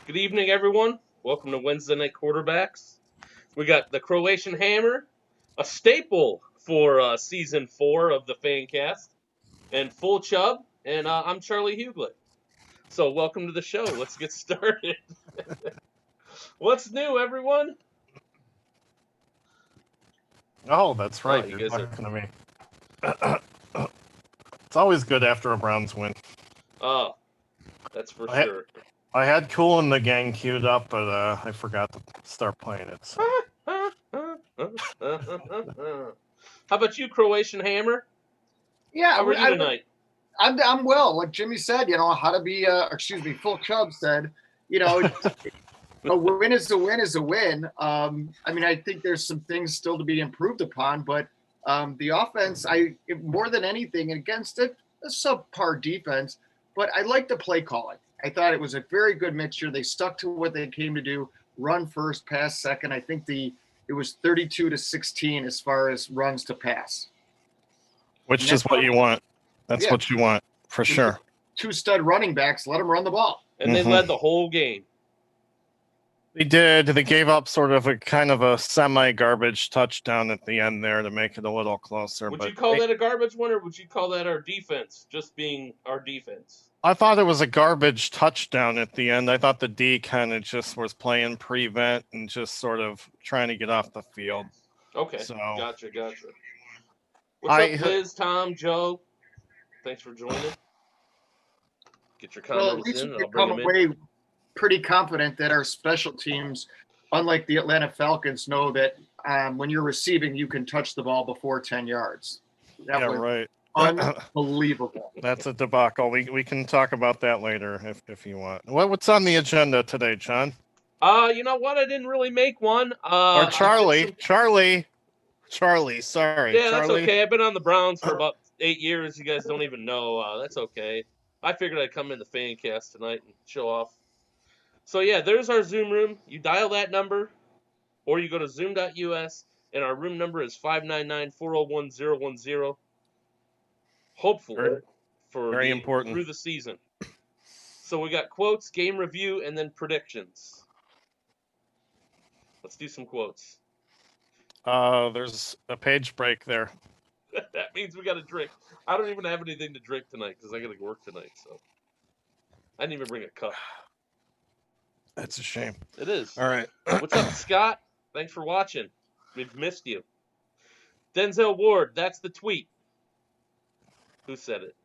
Good evening, everyone. Welcome to Wednesday Night Quarterbacks. We got the Croatian Hammer, a staple for Season 4 of the Fancast, and Full Chubb, and I'm Charlie Huglet. So welcome to the show. Let's get started. What's new, everyone? Oh, that's right. You You're guys talking to me. It's always good after a Browns win. Oh, that's for sure. I had Cool and the Gang queued up, but I forgot to start playing it. So. How about you, Croatian Hammer? Yeah, How are you tonight? I'm well. Like Jimmy said, how to be. Full Chubb said, a win is a win is a win. I think there's some things still to be improved upon, but the offense, more than anything, against a subpar defense, but I like the play calling. I thought it was a very good mixture. They stuck to what they came to do: run first, pass second. I think it was 32-16 as far as runs to pass. Which is what you want. That's what you want, for sure. Two stud running backs, let them run the ball. And they led the whole game. They did. They gave up sort of a kind of a semi-garbage touchdown at the end there to make it a little closer. Would you call that a garbage one, or would you call that our defense just being our defense? I thought it was a garbage touchdown at the end. I thought the D kind of just was playing prevent and just sort of trying to get off the field. Okay, so, gotcha. What's up, Liz, Tom, Joe? Thanks for joining. Get your comments in, and I'll bring them in. Pretty confident that our special teams, unlike the Atlanta Falcons, know that when you're receiving, you can touch the ball before 10 yards. Right. Unbelievable. That's a debacle. We can talk about that later if you want. What's on the agenda today, John? You know what? I didn't really make one. Or Charlie. Charlie. Sorry. Yeah, Charlie. That's okay. I've been on the Browns for about 8 years. You guys don't even know. That's okay. I figured I'd come in the Fancast tonight and show off. So, yeah, there's our Zoom room. You dial that number, or you go to zoom.us, and our room number is 599-401-010. Hopefully, very important through the season. So we got quotes, game review, and then predictions. Let's do some quotes. There's a page break there. That means we got to drink. I don't even have anything to drink tonight because I got to work tonight. So I didn't even bring a cup. That's a shame. It is. All right. What's up, Scott? Thanks for watching. We've missed you. Denzel Ward, that's the tweet. Who said it?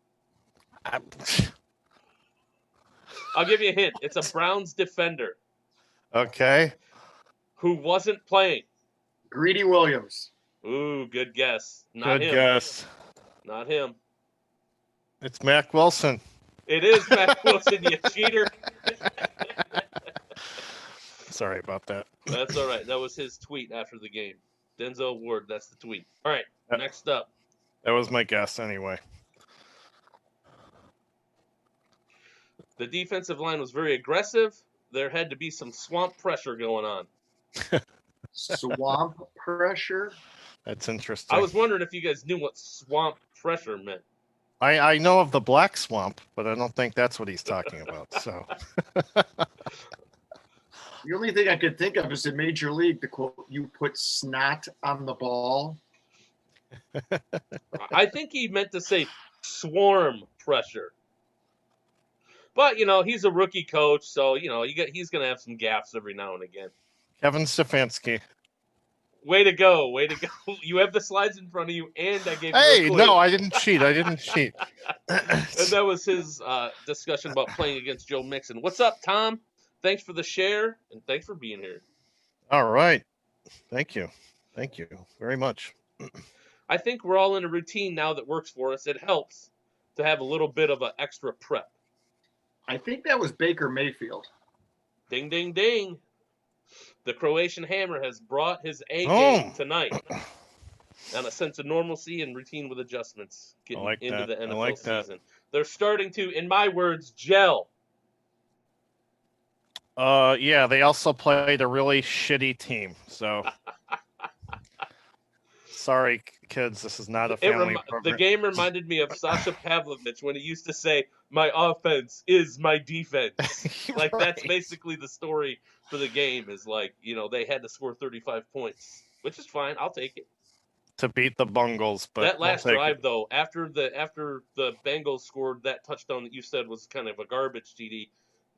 I'll give you a hint. It's a Browns defender. Okay. Who wasn't playing. Greedy Williams. Ooh, good guess. Not him. Good guess. Not him. It's Mac Wilson. It is Mac Wilson, you cheater. Sorry about that. That's all right. That was his tweet after the game. Denzel Ward, that's the tweet. All right, next up. That was my guess anyway. The defensive line was very aggressive. There had to be some swamp pressure going on. Swamp pressure? That's interesting. I was wondering if you guys knew what swamp pressure meant. I know of the black swamp, but I don't think that's what he's talking about. So the only thing I could think of is in Major League, the quote, "You put snot on the ball." I think he meant to say swarm pressure. But, he's a rookie coach, so, he's going to have some gaffes every now and again. Kevin Stefanski. Way to go. You have the slides in front of you, and I gave you a clue. No, I didn't cheat. And that was his discussion about playing against Joe Mixon. What's up, Tom? Thanks for the share, and thanks for being here. All right. Thank you very much. I think we're all in a routine now that works for us. It helps to have a little bit of an extra prep. I think that was Baker Mayfield. Ding, ding, ding. The Croatian Hammer has brought his A game tonight. And a sense of normalcy and routine with adjustments getting into the NFL season. They're starting to, in my words, gel. Yeah, they also played a really shitty team. So sorry, kids, this is not a family The program. game reminded me of Sasha Pavlovich when he used to say, "My offense is my defense." Like that's Right. basically the story for the game. Is like they had to score 35 points, which is fine. I'll take it. To beat the Bengals, but That we'll last take it. drive though, after the Bengals scored that touchdown that you said was kind of a garbage TD.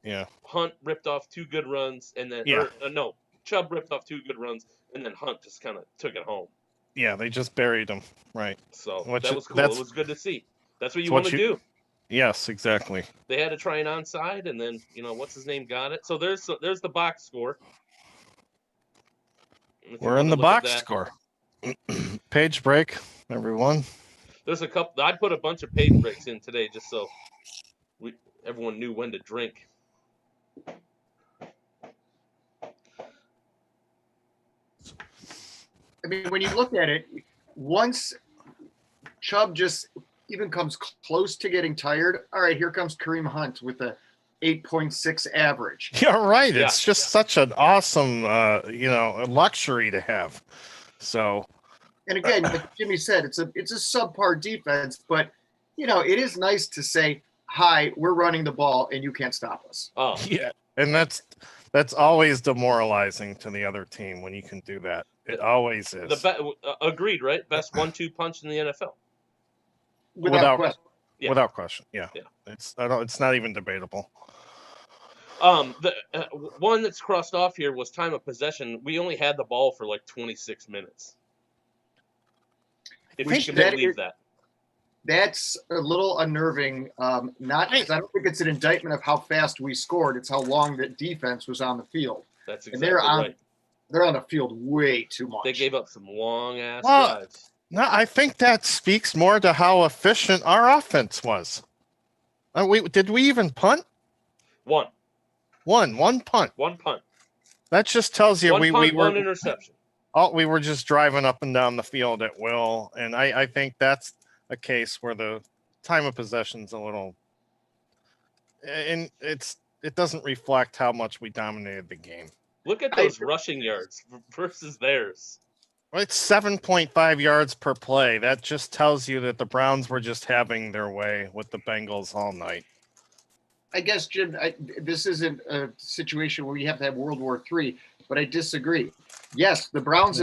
Yeah. Hunt ripped off 2 good runs, and then Yeah. no, Chubb ripped off 2 good runs, and then Hunt just kind of took it home. Yeah, they just buried them. Right. So Which that was cool. that's It was good to see. That's what you what want to do. Yes, exactly. They had to try an onside, and then what's his name got it. So there's the box score. We're in the box score. Page break, everyone. There's a couple. I put a bunch of page breaks in today just so everyone knew when to drink. I mean, when you look at it, once Chubb just even comes close to getting tired, all right, here comes Kareem Hunt with a 8.6 average. You're right. Yeah. It's just such an awesome, luxury to have. So, and again, like Jimmy said, it's a subpar defense, but it is nice to say, "Hi, we're running the ball, and you can't stop us." Oh, yeah, and that's always demoralizing to the other team when you can do that. It always is. Agreed, right? Best 1-2 punch in the NFL. Without question. Yeah. Without question. Yeah. It's not even debatable. The one that's crossed off here was time of possession. We only had the ball for like 26 minutes. If you can believe that. That's a little unnerving. Not because I don't think it's an indictment of how fast we scored. It's how long the defense was on the field. That's exactly right. They're on the field way too much. They gave up some long ass drives. No, I think that speaks more to how efficient our offense was. Did we even punt? One punt. One punt. That just tells you we were one interception. We were just driving up and down the field at will, and I think that's a case where the time of possession's a little, and it doesn't reflect how much we dominated the game. Look at those rushing yards versus theirs. It's 7.5 yards per play. That just tells you that the Browns were just having their way with the Bengals all night. I guess, Jim, this isn't a situation where you have to have World War III, but I disagree. Yes, the Browns'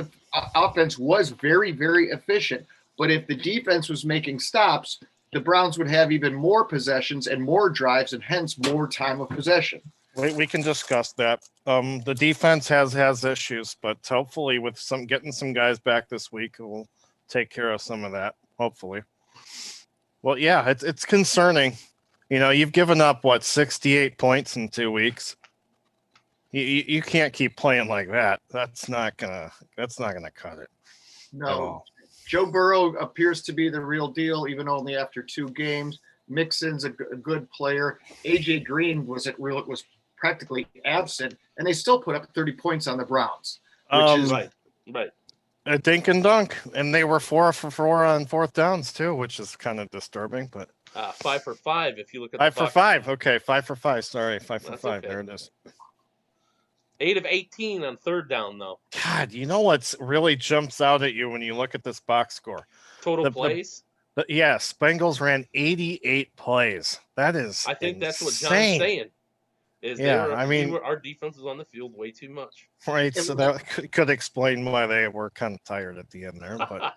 offense was very, very efficient, but if the defense was making stops, the Browns would have even more possessions and more drives and hence more time of possession. We can discuss that. The defense has issues, but hopefully with getting some guys back this week, we'll take care of some of that, hopefully. Well, yeah, it's concerning. You've given up 68 points in 2 weeks. You can't keep playing like that. That's not gonna cut it. No. Joe Burrow appears to be the real deal, even only after 2 games. Mixon's a good player. AJ Green was practically absent, and they still put up 30 points on the Browns, which is right. A dink and dunk, and they were 4 for 4 on 4th downs too, which is kind of disturbing. But 5 for 5 if you look at 5 for 5. Okay, 5 for 5. Sorry, 5 for 5. Okay. There it is. 8 of 18 on 3rd down, though. God, what's really jumps out at you when you look at this box score? Total plays? Yes, Bengals ran 88 plays. That is I think insane. that's what John's saying. Our defense was on the field way too much. Right, so that could explain why they were kind of tired at the end there. But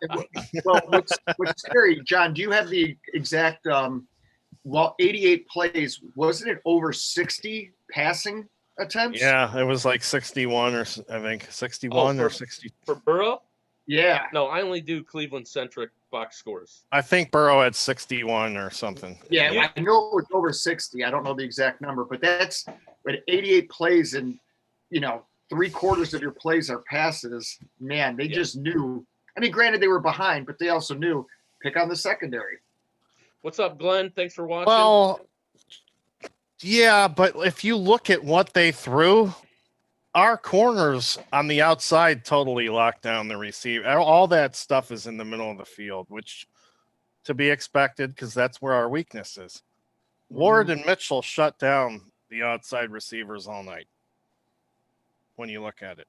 well, what's scary, John? Do you have the exact? 88 plays, wasn't it over 60 passing attempts? Yeah, it was like 61 or I think 61 or 60 for Burrow. Yeah. No, I only do Cleveland-centric box scores. I think Burrow had 61 or something. Yeah, I know it was over 60. I don't know the exact number, but that's 88 plays and, 3/4 of your plays are passes. Man, they just knew. I mean, granted, they were behind, but they also knew pick on the secondary. What's up, Glenn? Thanks for watching. Well, yeah, but if you look at what they threw, our corners on the outside totally locked down the receiver. All that stuff is in the middle of the field, which to be expected because that's where our weakness is. Ward and Mitchell shut down the outside receivers all night. when you look at it.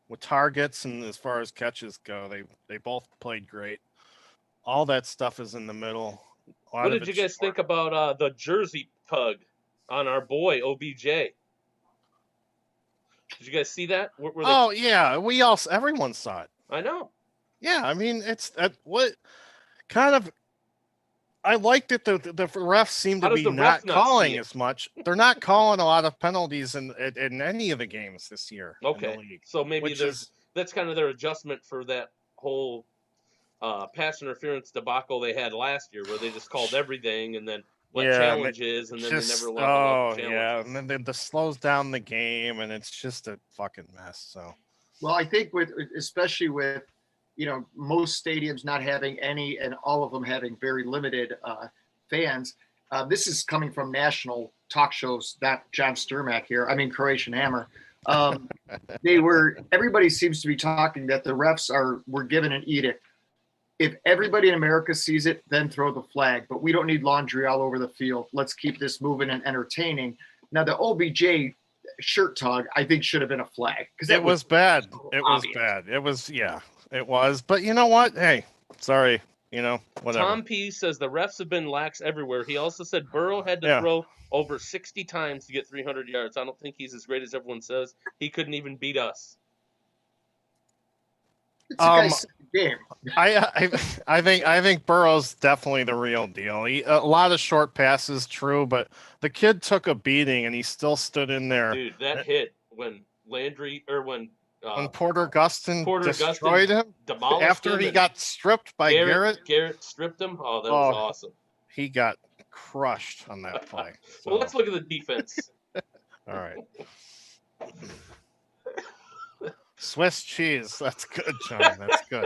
With targets and as far as catches go, they both played great. All that stuff is in the middle. What did you guys think about the jersey tug on our boy OBJ? Did you guys see that? Yeah, everyone saw it. I know. Yeah, I mean, it's what kind of. I liked it. The refs seem to be not calling as much. They're not calling a lot of penalties in any of the games this year. Okay, in the league, so maybe that's kind of their adjustment for that whole pass interference debacle they had last year, where they just called everything and then challenges, and then they never allowed challenges. Yeah, and then this slows down the game, and it's just a fucking mess. So, well, I think especially with most stadiums not having any, and all of them having very limited fans. This is coming from national talk shows, not John Sturmack here. I mean, Croatian Hammer. Everybody seems to be talking that the refs were given an edict. If everybody in America sees it, then throw the flag. But we don't need laundry all over the field. Let's keep this moving and entertaining. Now, the OBJ shirt tug, I think, should have been a flag. Because it was bad. It was bad. It was, yeah, it was. But you know what? Hey, sorry. Whatever. Tom P says the refs have been lax everywhere. He also said Burrow had to throw over 60 times to get 300 yards. I don't think he's as great as everyone says. He couldn't even beat us. It's a guy's game. I think Burrow's definitely the real deal. A lot of short passes, true, but the kid took a beating and he still stood in there. Dude, that hit when Porter Gustin destroyed him after he got stripped by Garrett. Garrett stripped him. Oh, that was awesome. He got crushed on that play. Well, let's look at the defense. All right. Swiss cheese. That's good, John. That's good.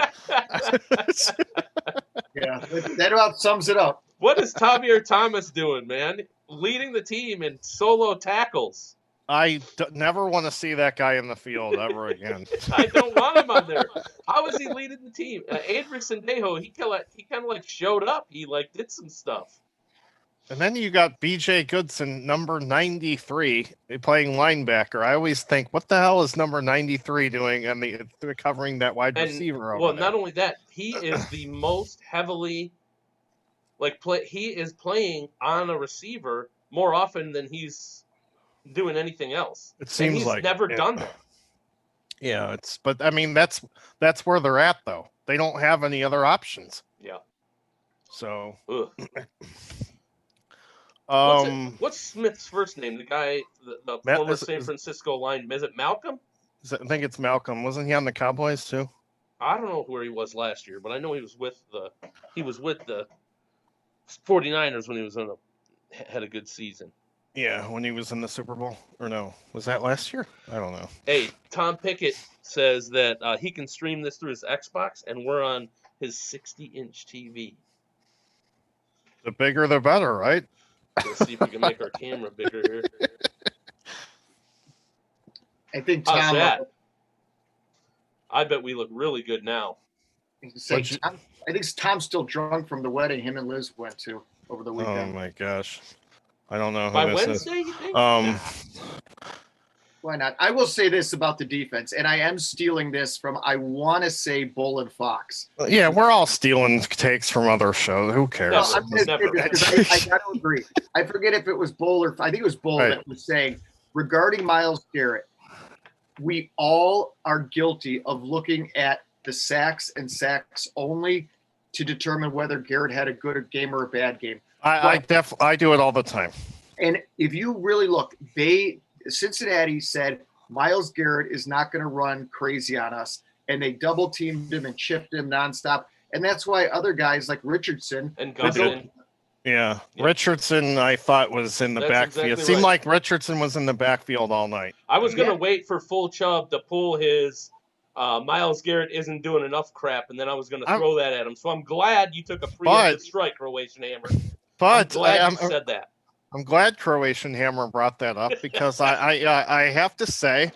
Yeah, that about sums it up. What is Tavierre Thomas doing, man? Leading the team in solo tackles. I never want to see that guy in the field ever again. I don't want him on there. How is he leading the team? Andrew Sendejo, he kind of showed up. He did some stuff. And then you got B.J. Goodson, number 93, playing linebacker. I always think, what the hell is number 93 doing and covering that wide receiver over there? Not only that, he is the most heavily he is playing on a receiver more often than he's doing anything else. It seems he's like never done that. Yeah, but I mean that's where they're at though. They don't have any other options. Yeah. So what's Smith's first name? The guy, the former San Francisco lineman. Is it Malcolm? I think it's Malcolm. Wasn't he on the Cowboys too? I don't know where he was last year, but I know he was with the 49ers when he was had a good season. Yeah, when he was in the Super Bowl. Or no, was that last year? I don't know. Hey, Tom Pickett says that he can stream this through his Xbox, and we're on his 60-inch TV. The bigger, the better, right? Let's see if we can make our camera bigger here. I think Tom. I bet we look really good now. I think Tom's still drunk from the wedding him and Liz went to over the weekend. Oh my gosh. I don't know. By Wednesday, you think? Why not? I will say this about the defense, and I am stealing this from, I want to say, Bull and Fox. Yeah, we're all stealing takes from other shows. Who cares? No, I got to agree. I forget if it was Bull or I think it was Bull that was saying, regarding Myles Garrett, we all are guilty of looking at the sacks and sacks only to determine whether Garrett had a good game or a bad game. I do it all the time. And if you really look, Cincinnati said Myles Garrett is not going to run crazy on us, and they double teamed him and chipped him nonstop. And that's why other guys like Richardson and Gustin. Yeah, Richardson, I thought was in the backfield. Exactly. It seemed like Richardson was in the backfield all night. I was going to wait for Full Chubb to pull his Myles Garrett isn't doing enough crap, and then I was going to throw that at him. So I'm glad you took a preemptive strike, Croatian Hammer. But I'm glad you said that. I'm glad Croatian Hammer brought that up because I have to say,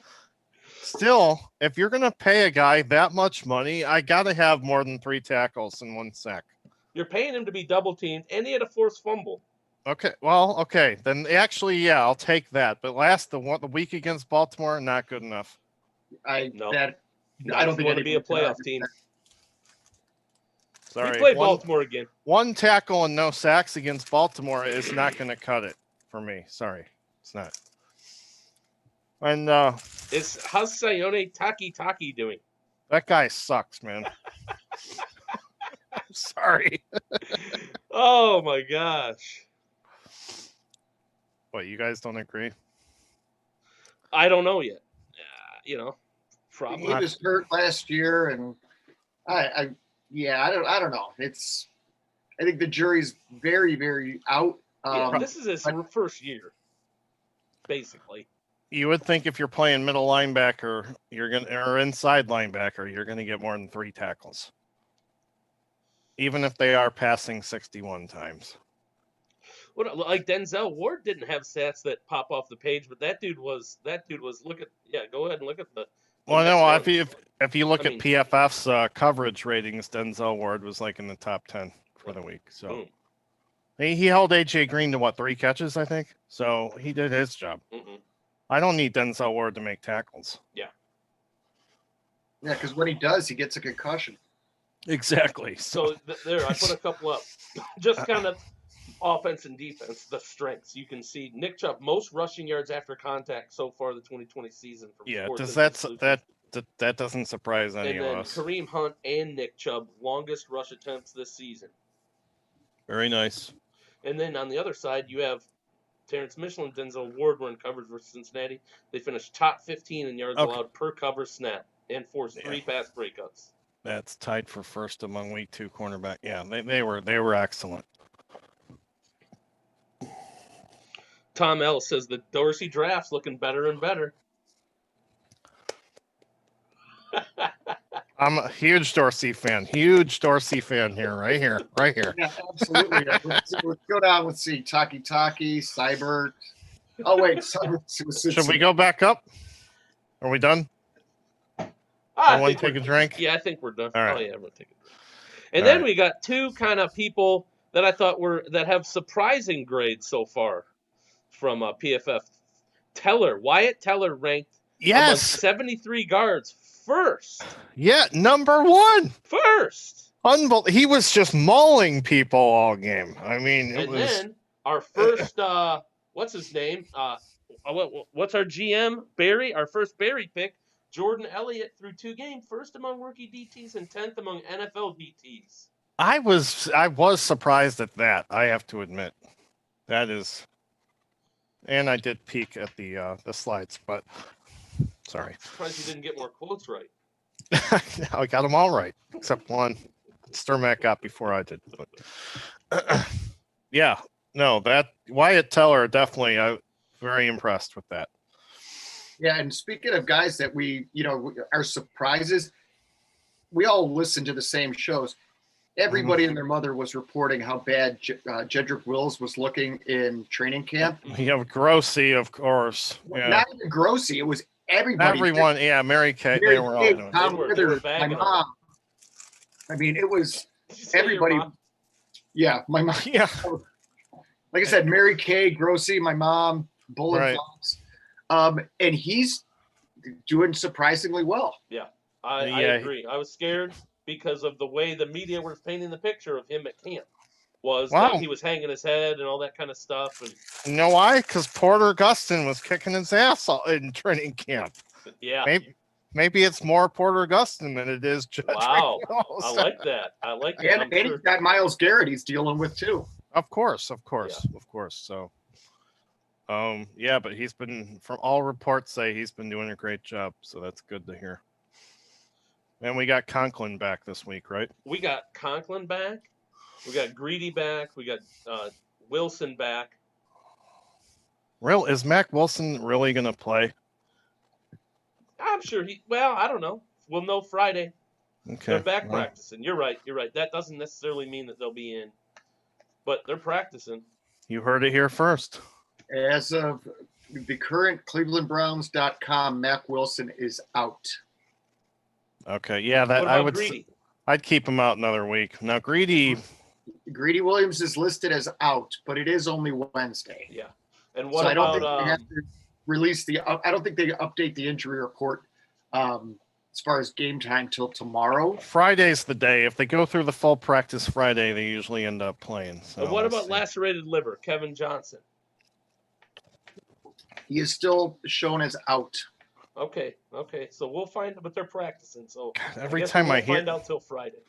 still, if you're going to pay a guy that much money, I got to have more than 3 tackles in 1 sack. You're paying him to be double teamed, and he had a forced fumble. Okay. Well, okay. Then actually, yeah, I'll take that. But the week against Baltimore, not good enough. I No. don't Not if think you want to be a anybody can playoff argue team. that. Sorry. We play Baltimore again. One tackle and no sacks against Baltimore is not going to cut it for me. Sorry, it's not. And How's Sayone Taki doing? that guy sucks, man. I'm sorry. Oh my gosh. What, you guys don't agree? I don't know yet. He Probably. was hurt last year, and I don't know. I think the jury's very, very out. This is his first year, basically. You would think if you're playing middle linebacker, or inside linebacker, you're gonna get more than 3 tackles, even if they are passing 61 times. Like Denzel Ward didn't have stats that pop off the page, but that dude was. Go ahead and look at the. Well, no, runs. if you look at PFF's coverage ratings, Denzel Ward was like in the top 10 for the week. So Boom. he held AJ Green to 3 catches, I think. So he did his job. Mm-mm. I don't need Denzel Ward to make tackles. Yeah, because when he does, he gets a concussion. Exactly. So there, I put a couple up. Just kind of offense and defense, the strengths. You can see Nick Chubb, most rushing yards after contact so far the 2020 season. From That doesn't surprise any and of then us. Kareem Hunt and Nick Chubb, longest rush attempts this season. Very nice. And then on the other side, you have Terrence Mitchell and Denzel Ward were in coverage versus Cincinnati. They finished top 15 in yards allowed per cover snap and forced 3 pass breakups. That's tied for first among week 2 cornerback. Yeah, they were excellent. Tom L says the Dorsey draft's looking better and better. I'm a huge Dorsey fan. Huge Dorsey fan here, right here. Yeah, absolutely. Let's go down. Let's see. Taki, Cybert. Oh, wait. Should we go back up? Are we done? Everyone take a drink? Yeah, I think we're done. All right. Oh, yeah, everyone take a drink. And then we got 2 kind of people that I thought that have surprising grades so far from PFF. Wyatt Teller ranked among 73 guards first. Yeah, number 1. First. Unbelievable. He was just mauling people all game. I mean, then our first, what's his name? What's our GM? Barry, our first Barry pick. Jordan Elliott through 2 games, first among rookie DTs and 10th among NFL DTs. I was surprised at that. I have to admit, that is, and I did peek at the slides, but sorry. Surprised you didn't get more quotes right. I got them all right except one. Sturmack got before I did. But yeah, no, that Wyatt Teller definitely. Very impressed with that. Yeah, and speaking of guys that are surprises, we all listen to the same shows. Everybody and their mother was reporting how bad Jedrick Wills was looking in training camp. You have Grossi, of course. Yeah. Not even Grossi. It was everybody. Everyone, yeah, Mary Kay. They were all doing it. Tom Withers, my mom. I mean, it was everybody. Yeah, my mom. Yeah. Like I said, Mary Kay, Grossi, my mom, Bull and Fox. And he's doing surprisingly well. Yeah, I agree. I was scared because of the way the media was painting the picture of him at camp. That he was hanging his head and all that kind of stuff. And you know why? Because Porter Gustin was kicking his ass in training camp. Yeah. Maybe it's more Porter Gustin than it is Jedrick Wills. I like that. And he's got Myles Garrett he's dealing with too. Of course. So, but he's been, from all reports say he's been doing a great job. So that's good to hear. And we got Conklin back this week, right? We got Conklin back. We got Greedy back. We got Wilson back. Is Mac Wilson really going to play? I'm sure I don't know. We'll know Friday. Okay. They're back practicing. You're right. That doesn't necessarily mean that they'll be in, but they're practicing. You heard it here first. As of the current ClevelandBrowns.com, Mac Wilson is out. Okay. Yeah, What about Greedy? I'd keep him out another week. Now, Greedy, Greedy Williams is listed as out, but it is only Wednesday. Yeah. And what So I don't about think they have to release I don't think they update the injury report as far as game time till tomorrow. Friday's the day. If they go through the full practice Friday, they usually end up playing. So and what about lacerated liver, Kevin Johnson? He is still shown as out. Okay. So we'll find, but they're practicing. So God, every I time we'll I hear find out till Friday.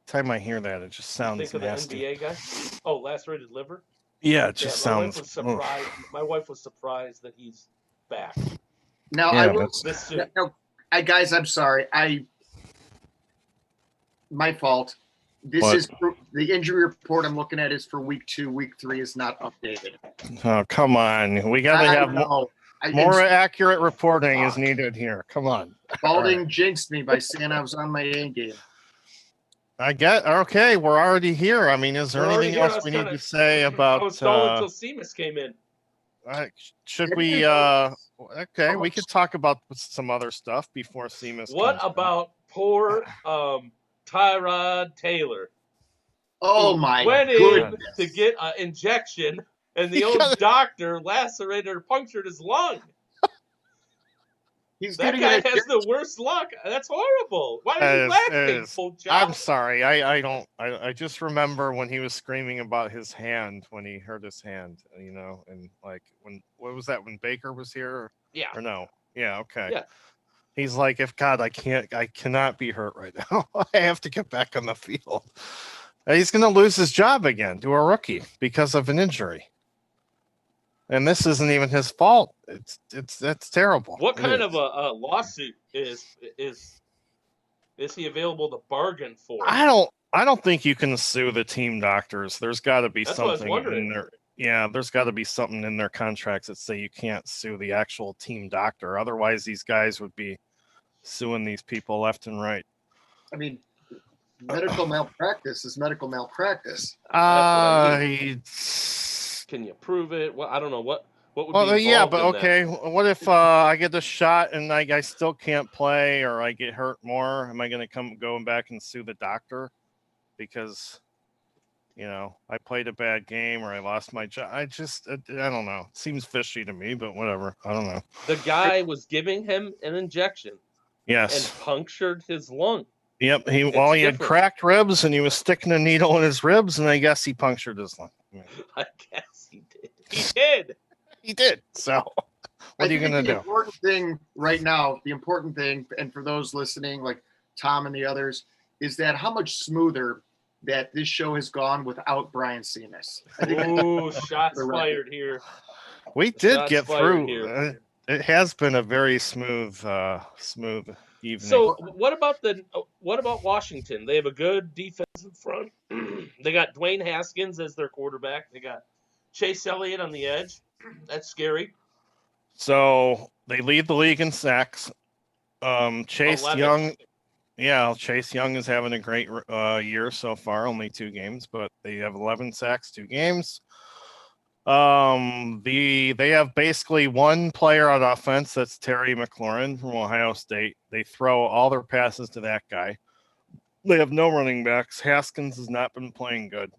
Time I hear that, it just sounds Think of nasty. the NBA guy. Oh, lacerated liver. Yeah, it just my sounds. Wife was surprised. My wife was surprised that he's back. Now Yeah, I will. Guys, I'm sorry. My fault. This What? is the injury report I'm looking at is for week 2. Week 3 is not updated. Oh, come on. We got to have more accurate reporting is needed here. Come on. Balding jinxed me by saying I was on my A game. Okay, we're already here. I mean, is there anything else we need to say about? I was stalling until Seamus came in. Should we? Okay, we could talk about some other stuff before Seamus. What about poor Tyrod Taylor? Oh my! Went in to get an injection, and the old doctor lacerated or punctured his lung. That guy has the worst luck. That's horrible. Why are you laughing, full job? I'm sorry. I just remember when he was screaming about his hand when he hurt his hand, and like what was that when Baker was here? Yeah. Or no? Yeah. Okay. Yeah. He's like, if God, I cannot be hurt right now. I have to get back on the field. He's going to lose his job again to a rookie because of an injury. And this isn't even his fault. That's terrible. What kind of a lawsuit is he available to bargain for? I don't think you can sue the team doctors. There's got to be something in there. Yeah, there's got to be something in their contracts that say you can't sue the actual team doctor. Otherwise, these guys would be suing these people left and right. I mean, medical malpractice is medical malpractice. Can you prove it? Well, I don't know what would be involved but in okay. That? What if I get the shot and I still can't play, or I get hurt more? Am I going to go back and sue the doctor because I played a bad game or I lost my job? I don't know. It seems fishy to me, but whatever. I don't know. The guy was giving him an injection. Yes. And punctured his lung. Yep. He had cracked ribs and he was sticking a needle in his ribs, and I guess he punctured his lung. I guess he did. He did. He did. So what are you going to do? The important thing right now, and for those listening, like Tom and the others, is that how much smoother that this show has gone without Brian Seamus. Ooh, shots fired here. We did get through. It has been a very smooth evening. So what about Washington? They have a good defensive front. They got Dwayne Haskins as their quarterback. They got Chase Elliott on the edge. That's scary. So they lead the league in sacks. Chase 11. Young. Yeah, Chase Young is having a great year so far. Only 2 games, but they have 11 sacks, 2 games. They have basically one player on offense. That's Terry McLaurin from Ohio State. They throw all their passes to that guy. They have no running backs. Haskins has not been playing good.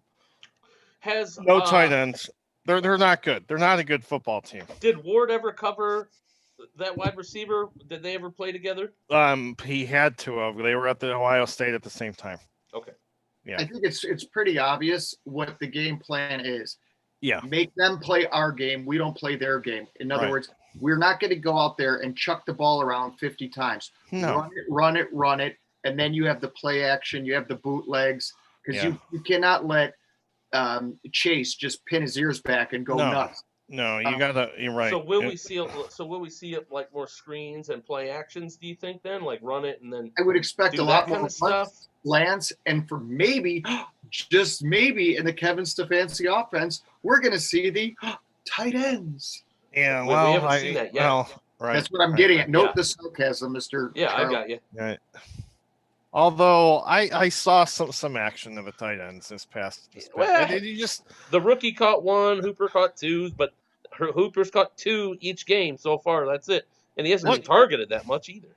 No tight ends. They're not good. They're not a good football team. Did Ward ever cover that wide receiver? Did they ever play together? He had to have. They were at the Ohio State at the same time. Okay. Yeah. I think it's pretty obvious what the game plan is. Yeah. Make them play our game. We don't play their game. In other words, we're not going to go out there and chuck the ball around 50 times. No. Run it. And then you have the play action. You have the bootlegs. Because you cannot let Chase just pin his ears back and go nuts. No, you're right. So will we see it like more screens and play actions, do you think then? Like run it and then I would expect a lot more stuff. Lance, and for maybe, just maybe in the Kevin Stefanski offense, we're going to see the tight ends. Yeah, we haven't seen that yet. Right. That's what I'm getting at. Note the sarcasm, Mr. Yeah, Charles. I got you. Right. Although I saw some action of the tight ends this past. The rookie caught 1, Hooper caught 2, but Hooper's caught 2 each game so far. That's it, and he hasn't been targeted that much either.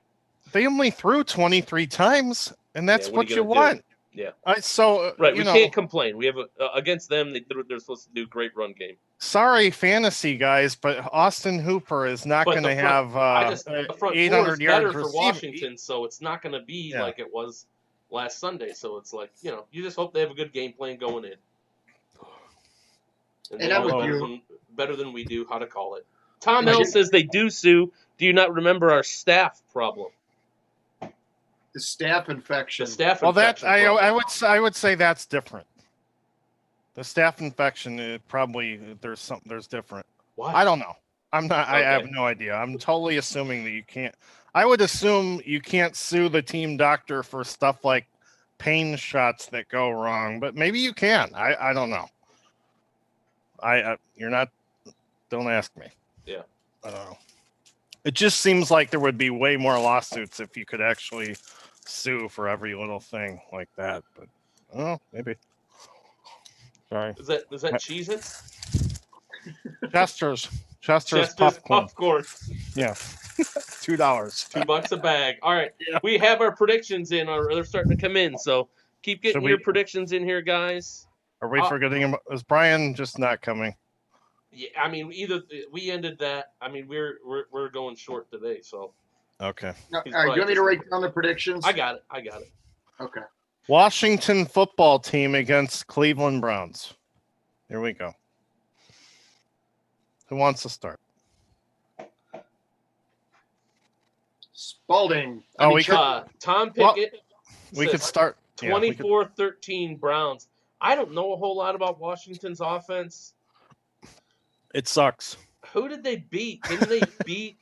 They only threw 23 times, and that's what you want. Yeah. Right, we can't complain. We have against them. They're supposed to do great run game. Sorry, fantasy guys, but Austin Hooper is not But going to have the front 800 four is better yards for receiving. Washington, so it's not going to be like it was last Sunday. So it's like, you just hope they have a good game plan going in. And they know better than we do how to call it. Tom L says they do, Sue. Do you not remember our staph problem? The staph infection. I would say that's different. The staph infection, there's different. What? I don't know. I have no idea. I'm totally assuming that you can't. I would assume you can't sue the team doctor for stuff like pain shots that go wrong, but maybe you can. I don't know. You're not. Don't ask me. Yeah. I don't know. It just seems like there would be way more lawsuits if you could actually sue for every little thing like that. But I don't know, maybe. Sorry. Is that Cheez-Its? Chester's popcorn. Yeah. $2. $2 a bag. All right. Yeah. We have our predictions in. They're starting to come in. So keep getting your predictions in here, guys. Are we forgetting him? Is Brian just not coming? Yeah, I mean, either we ended that. I mean, we're going short today, so. Okay. All right, you want me to write down the predictions? I got it. Okay. Washington football team against Cleveland Browns. Here we go. Who wants to start? Spalding. Tom Pickett. We could start. 24-13 Browns. I don't know a whole lot about Washington's offense. It sucks. Who did they beat? Didn't they beat?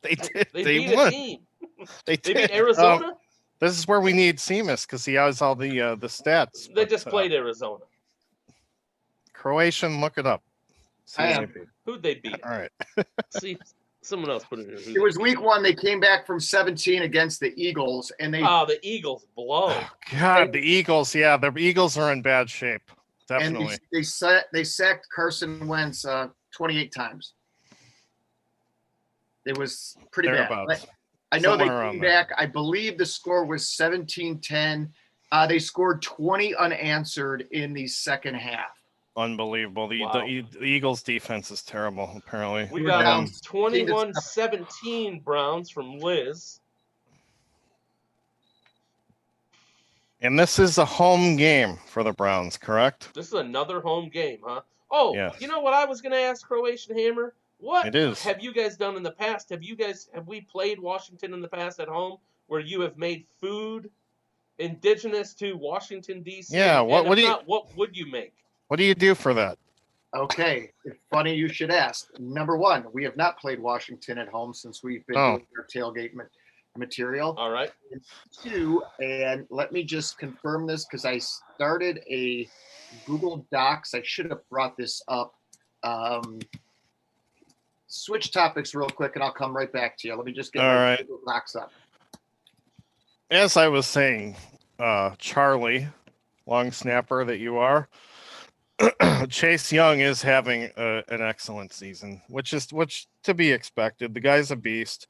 They did. They beat won. A team. They beat Arizona. This is where we need Seamus because he has all the stats. They just played Arizona. Croatian, look it up. Who'd they beat? All right. See, someone else put it in. It was week 1. They came back from 17 against the Eagles, and they. Oh, the Eagles blow. Oh, God, the Eagles. Yeah, the Eagles are in bad shape. Definitely. And they sacked Carson Wentz 28 times. It was pretty bad. I know they came back. I believe the score was 17-10. They scored 20 unanswered in the second half. Unbelievable. The Eagles defense is terrible, apparently. We got 21-17 Browns from Liz. And this is a home game for the Browns, correct? This is another home game, huh? Oh, yes. You know what I was going to ask Croatian Hammer? What have you guys done in the past? Have we played Washington in the past at home where you have made food indigenous to Washington, D.C.? Yeah, what would you make? What do you do for that? Okay, it's funny you should ask. Number 1, we have not played Washington at home since we've been doing our tailgate material. All right. And 2, and let me just confirm this because I started a Google Docs. I should have brought this up. Switch topics real quick, and I'll come right back to you. Let me just get my Google Docs up. As I was saying, Charlie, long snapper that you are, Chase Young is having an excellent season, which to be expected. The guy's a beast.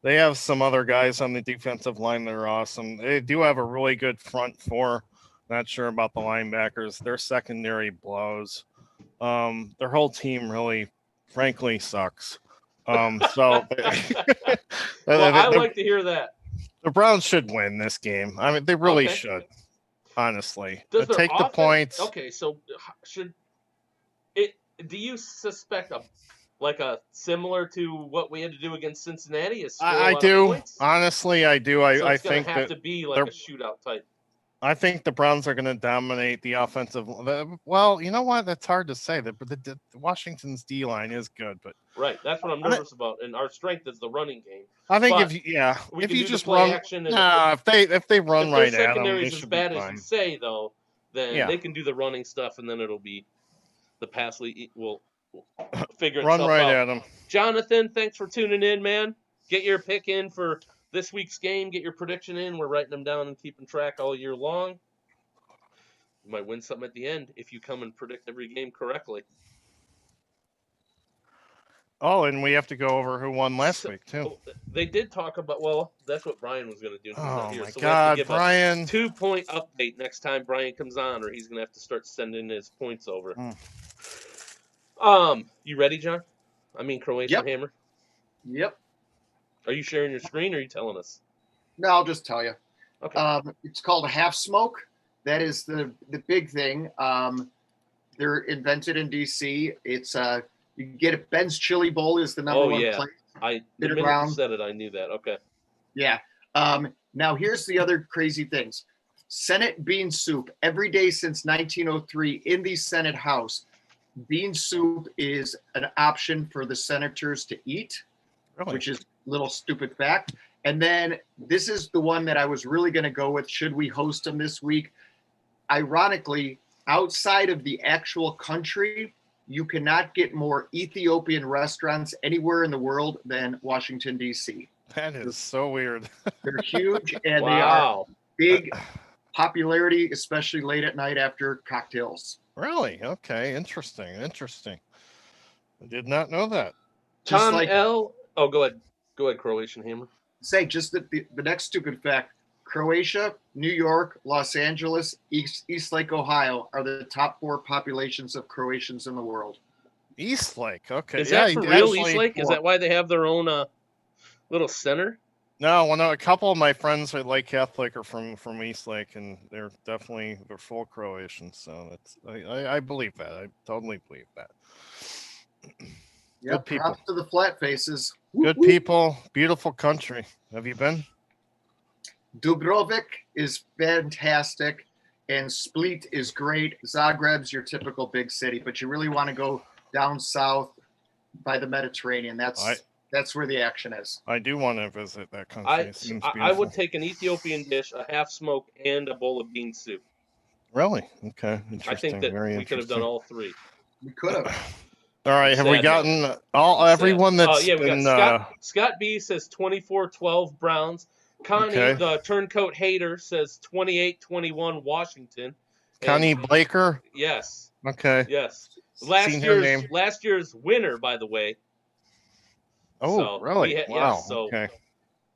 They have some other guys on the defensive line that are awesome. They do have a really good front four. Not sure about the linebackers. Their secondary blows. Their whole team really, frankly, sucks. I like to hear that. The Browns should win this game. I mean, they really should. Honestly, take the points. Okay, so do you suspect a similar to what we had to do against Cincinnati? I do. Honestly, I do. I think have to be like a shootout type. I think the Browns are going to dominate the offensive. Well, you know what? That's hard to say. The Washington's D line is good, but right. That's what I'm nervous about. And our strength is the running game. I think if you just run, if they run right at them, they should be fine. If their secondary is as bad as you say, though, then they can do the running stuff, and then it'll be the pass will figure itself out. Run right at them. Jonathan, thanks for tuning in, man. Get your pick in for this week's game. Get your prediction in. We're writing them down and keeping track all year long. You might win something at the end if you come and predict every game correctly. Oh, and we have to go over who won last week too. They did talk about. Well, that's what Brian was going to do. He's not Oh here, my so we have to God, give Brian! a 2-point update next time Brian comes on, or he's going to have to start sending his points over. You ready, John? I mean, Croatian Hammer. Yep. Are you sharing your screen, or are you telling us? No, I'll just tell you. Okay. It's called a half smoke. That is the big thing. They're invented in DC. It's you can get it. Ben's Chili Bowl is the number one place. The minute you said it, I knew that. Okay. Yeah. Now here's the other crazy things. Senate bean soup every day since 1903 in the Senate House. Bean soup is an option for the senators to eat, which is a little stupid fact. And then this is the one that I was really going to go with. Should we host them this week? Ironically, outside of the actual country, you cannot get more Ethiopian restaurants anywhere in the world than Washington, D.C. That is so weird. They're huge, and they are big popularity, especially late at night after cocktails. Really? Okay. Interesting. I did not know that. Tom L. Oh, go ahead. Go ahead, Croatian Hammer. Say just the next stupid fact. Croatia, New York, Los Angeles, Eastlake, Ohio are the top 4 populations of Croatians in the world. Eastlake, okay. Is that for real, Eastlake? Is that why they have their own little center? No, well, no. A couple of my friends at Lake Catholic are from Eastlake, and they're full Croatian. So that's I believe that. I totally believe that. Yeah, good people. Props to the flat faces. Good people, beautiful country. Have you been? Dubrovnik is fantastic, and Split is great. Zagreb's your typical big city, but you really want to go down south by the Mediterranean. That's where the action is. I do want to visit that country. I would take an Ethiopian dish, a half smoke, and a bowl of bean soup. Really? Okay. Interesting. I think that we could have done all 3. We could have. All right, have we gotten everyone that's we got Scott B says 24-12 Browns. Connie, the turncoat hater, says 28-21 Washington. Connie Blaker? Yes. Okay. Yes. Last year's winner, by the way. Oh, so really? Wow. Yes, so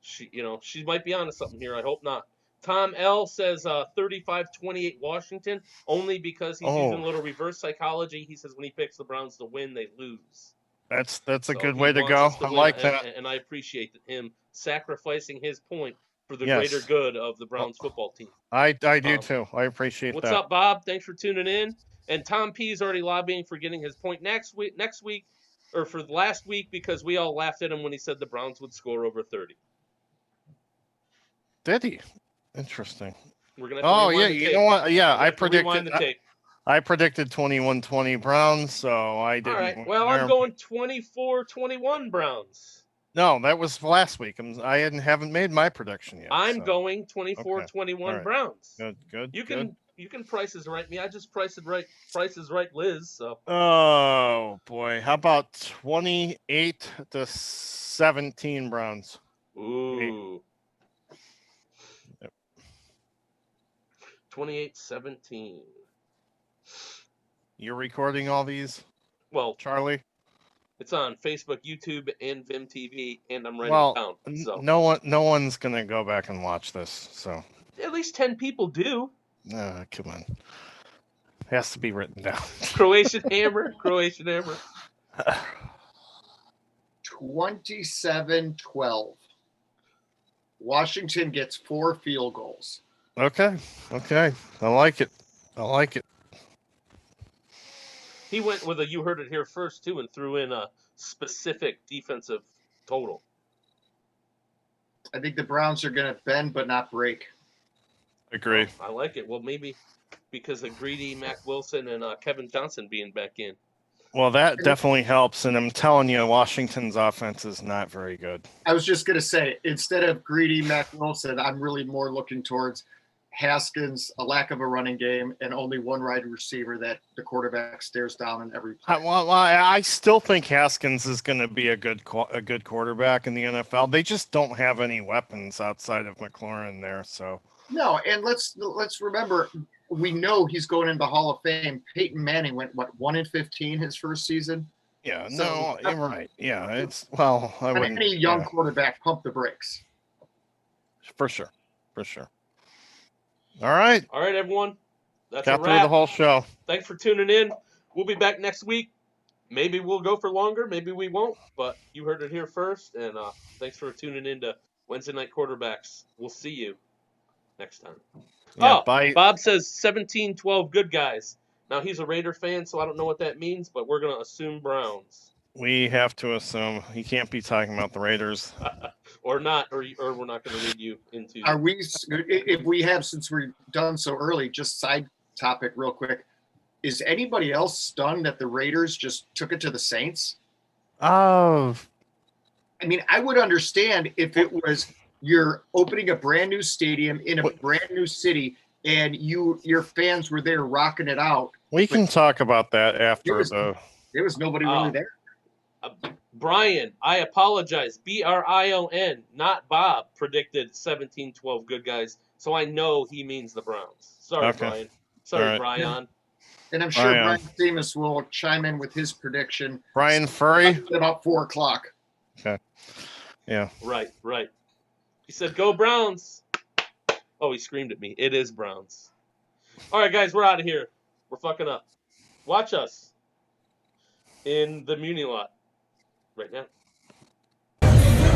she might be onto something here. I hope not. Tom L says 35-28 Washington, only because he's using a little reverse psychology. He says when he picks the Browns to win, they lose. That's a good way to go. I like that. And I appreciate him sacrificing his point for the greater good of the Browns football team. I do too. I appreciate that. What's up, Bob? Thanks for tuning in. And Tom P is already lobbying for getting his point next week, or for last week, because we all laughed at him when he said the Browns would score over 30. Did he? Interesting. We're gonna have to rewind the tape. You know what? Yeah, I predicted 21-20 Browns, so I didn't. All right. Well, I'm going 24-21 Browns. No, that was last week. I haven't made my prediction yet. I'm going 24-21 Browns. Good. You can prices right me. I just prices right Liz. So. Oh boy, how about 28-17 Browns? Ooh. 28-17. You're recording all these? Well, Charlie? It's on Facebook, YouTube, and Vim TV, and I'm writing it down. So. No one's going to go back and watch this, so. At least 10 people do. Come on. It has to be written down. Croatian Hammer. 27-12. Washington gets 4 field goals. Okay. I like it. He went with you heard it here first, too, and threw in a specific defensive total. I think the Browns are going to bend but not break. Agree. I like it. Well, maybe because of greedy Mac Wilson and Kevin Johnson being back in. Well, that definitely helps, and I'm telling you, Washington's offense is not very good. I was just going to say, instead of greedy Mac Wilson, I'm really more looking towards Haskins, a lack of a running game, and only one wide receiver that the quarterback stares down in every play. Well, I still think Haskins is going to be a good quarterback in the NFL. They just don't have any weapons outside of McLaurin there. So no, and let's remember, we know he's going into the Hall of Fame. Peyton Manning went 1-15 his first season. Yeah, So, no, you're right. Yeah, it's well, I on wouldn't. any young Yeah, quarterback, pump the brakes. for sure, for sure. All right, All right, everyone. That's got a through wrap. the whole show. Thanks for tuning in. We'll be back next week. Maybe we'll go for longer. Maybe we won't. But you heard it here first. And thanks for tuning in to Wednesday Night Quarterbacks. We'll see you next time. Yeah, Oh, bye. Bob says 17-12 good guys. Now, he's a Raider fan, so I don't know what that means, but we're going to assume Browns. We have to assume he can't be talking about the Raiders. Or not, or we're not going to read you into. Are we, if we have, since we're done so early, just side topic real quick, is anybody else stunned that the Raiders just took it to the Saints? Oh, I mean, I would understand if it was you're opening a brand new stadium in a brand new city and your fans were there rocking it out. we can talk about that after There was nobody really there. Brian, I apologize. Brion, not Bob, predicted 17-12 good guys. So I know he means the Browns. Sorry, Okay. Brian. Sorry, All right. Brian. And I'm sure Brian. Brian Themis will chime in with his prediction Brian Furry. at about 4 o'clock. Yeah. Right. He said, "Go Browns." Oh, he screamed at me. It is Browns. All right, guys, we're out of here. We're fucking up. Watch us in the Muni lot right now.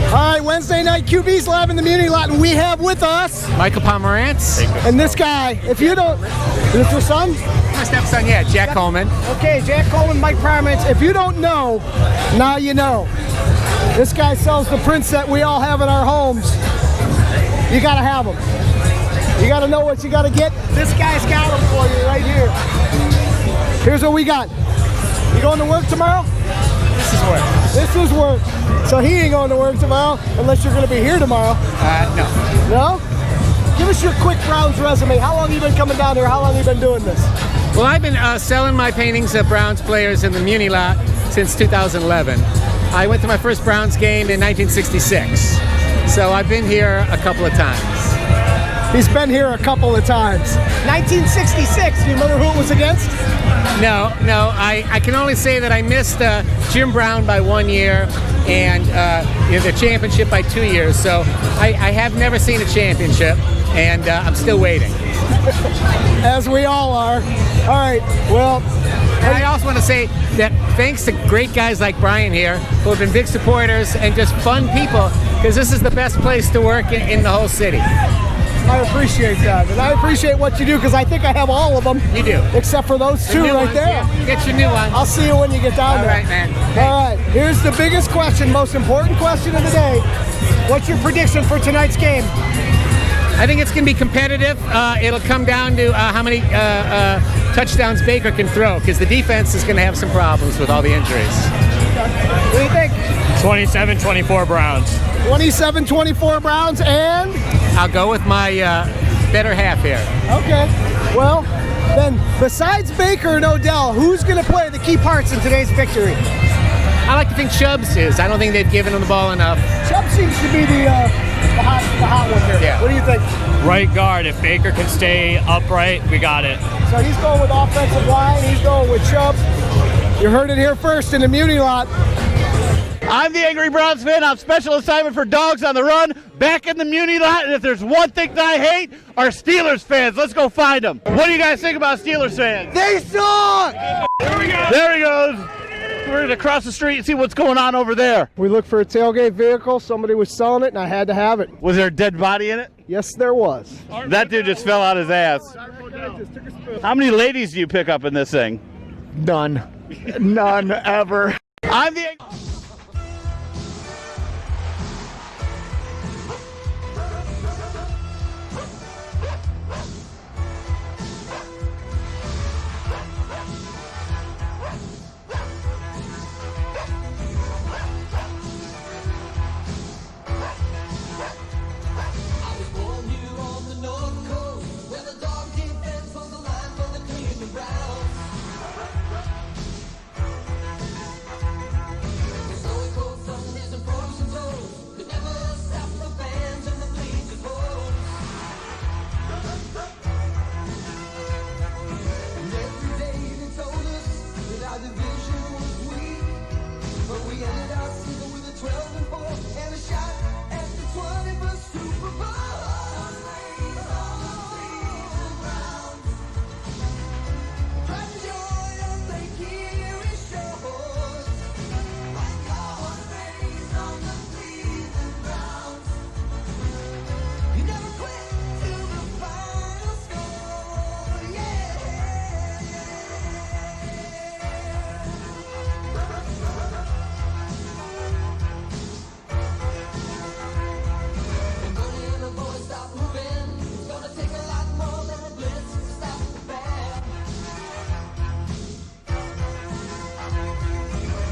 All right, Wednesday night QB's live in the Muni lot, and we have with us Michael Pomerantz. and this guy. If you don't, is this your son? My stepson, yeah, Jack Coleman. Okay, Jack Coleman, Mike Pomerantz. If you don't know, now you know. This guy sells the prints that we all have in our homes. You gotta have them. You gotta know what you gotta get. This guy's got them for you right here. Here's what we got. You going to work tomorrow? This is work. This is work. So he ain't going to work tomorrow unless you're gonna be here tomorrow. No. No? Give us your quick Browns resume. How long have you been coming down here? How long have you been doing this? Well, I've been selling my paintings of Browns players in the Muni lot since 2011. I went to my first Browns game in 1966. So I've been here a couple of times. He's been here a couple of times. 1966, do you remember who it was against? No, I can only say that I missed Jim Brown by 1 year and the championship by 2 years. So I have never seen a championship, and I'm still waiting. As we all are. All right, well. And I also want to say that thanks to great guys like Brian here, who have been big supporters and just fun people, because this is the best place to work in the whole city. I appreciate that, and I appreciate what you do, because I think I have all of them. You do. Except for those two New right ones, there. yeah. Get your new one. I'll see you when you get down All there. right, man. All right, here's the biggest question, most important question of the day. What's your prediction for tonight's game? I think it's going to be competitive. It'll come down to how many touchdowns Baker can throw, because the defense is going to have some problems with all the injuries. What do you think? 27-24 Browns. 27-24 Browns, and? I'll go with my better half here. Okay. Well, then, besides Baker and Odell, who's going to play the key parts in today's victory? I like to think Chubbs is. I don't think they've given him the ball enough. Chubb seems to be the hot one here. Yeah. What do you think? Right guard. If Baker can stay upright, we got it. So he's going with offensive line. He's going with Chubb. You heard it here first in the Muni lot. I'm the Angry Browns fan on special assignment for Dogs on the Run, back in the Muni lot. And if there's one thing that I hate, are Steelers fans. Let's go find them. What do you guys think about Steelers fans? They suck! There he goes. We're going to cross the street and see what's going on over there. We looked for a tailgate vehicle. Somebody was selling it, and I had to have it. Was there a dead body in it? Yes, there was. That dude just fell out his ass. How many ladies do you pick up in this thing? None. None ever. I'm the